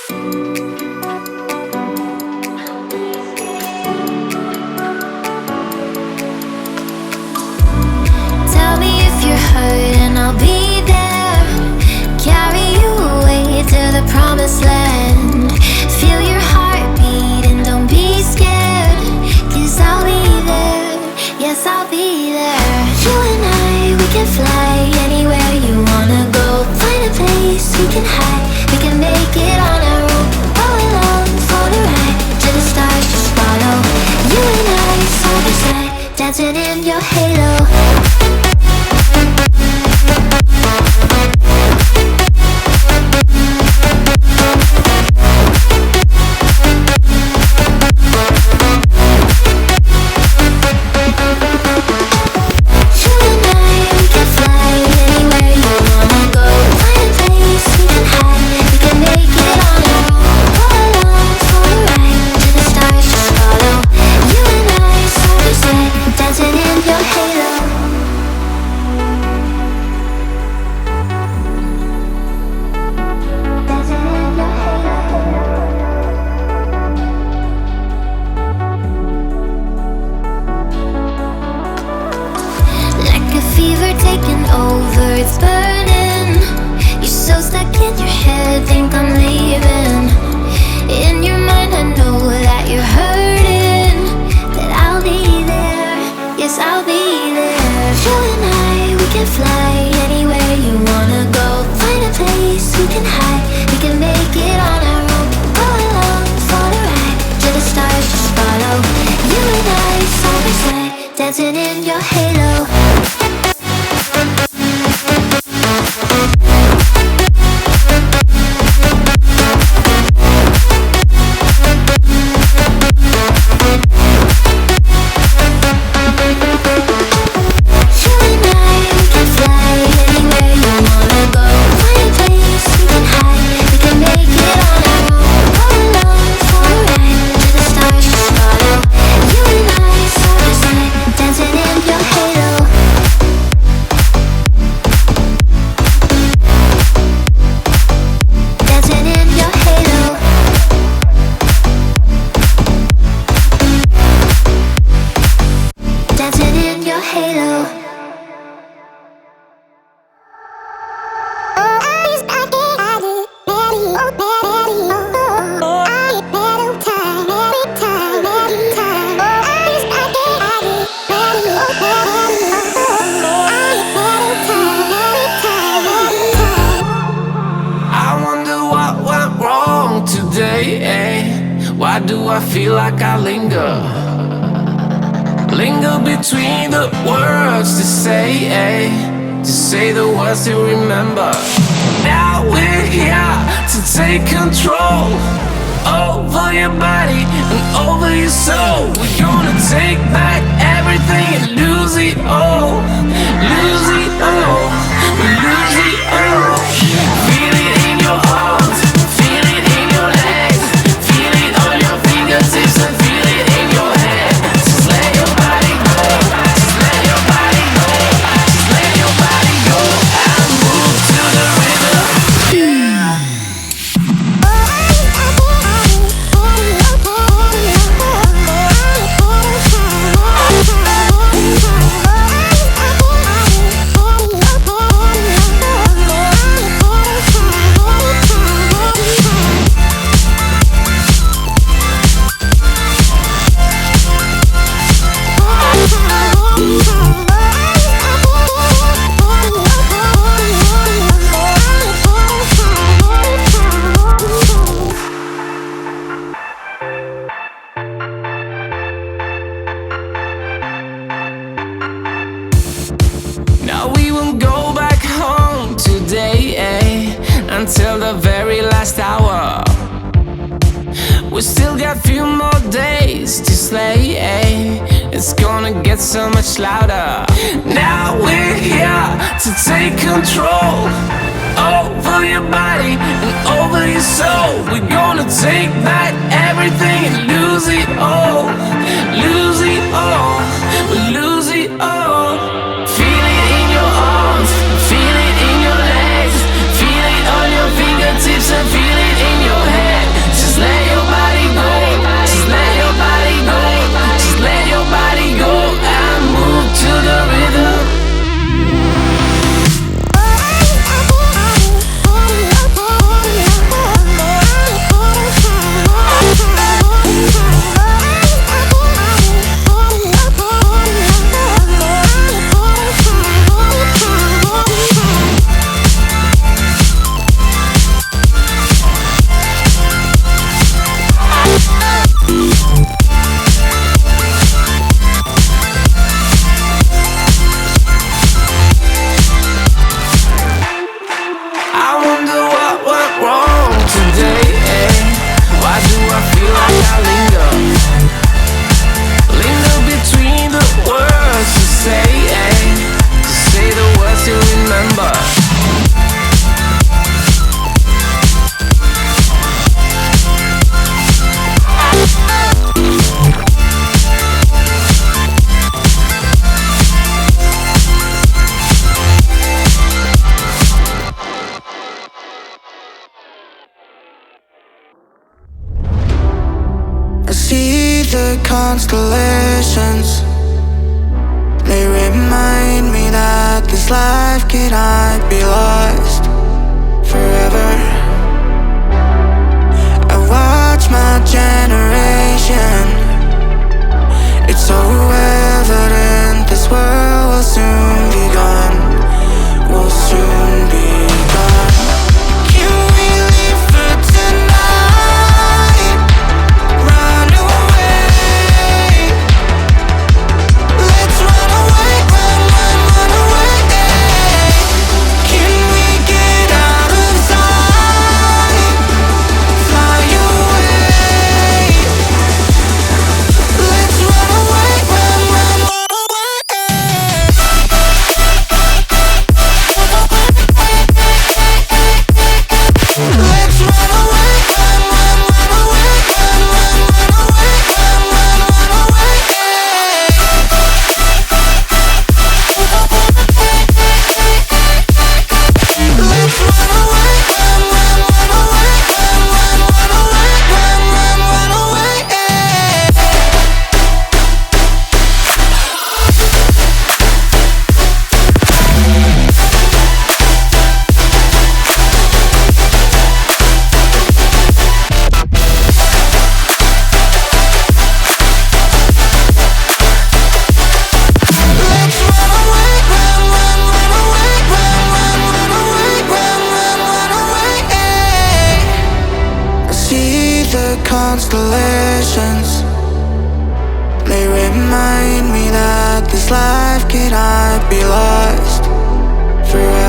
Tell me if you're hurt and I'll be there. Carry you away to the promised land. Feel your heartbeat and don't be scared, 'cause I'll be there, yes I'll be there. You and I, we can fly anywhere you wanna go. Find a place we can hide, we can make it on our own. Go along for the ride, to the stars just follow. You and I, side by side, dancing in your halo. It's burning. You're so stuck in your head, think I'm leaving. In your mind I know that you're hurting, that I'll be there, yes I'll be there. You and I, we can fly anywhere you wanna go. Find a place we can hide, we can make it on our own. Go along for the ride, to the stars just follow. You and I, side by side, dancing in your halo. Why do I feel like I linger between the words to say the words to remember. Now we're here to take control over your body and over your soul. We're gonna take back everything and lose it all, lose it all, lose it all. Feel it in your arms, feel it in your legs, feel it on your fingertips and feel it in your head. Just let your body go, just let your body go, just let your body go and move to the rhythm. Until the very last hour, we still got few more days to slay. It's gonna get so much louder. Now we're here to take control over your body and over your soul. We're gonna take back everything and lose it all, lose it all, lose it all. Feel it in your arms, feel it in your legs, feel it on your fingertips and feel it in your head. today, why do I feel like I linger? Linger between the words to say the words you remember. I see the constellations. They remind me that this life cannot be lost forever. I watch my generation. It's so evident this world will soon be gone. Will soon be gone. Can we live for tonight? Run away. Let's run away, run away. Can we get out of sight? Fly away. Let's run away, run away. Let's run away, run away, run away, run away. Let's run away, run away, run away. Let's run away, run away, run away. I see the constellations. They remind me that this life cannot be lost forever.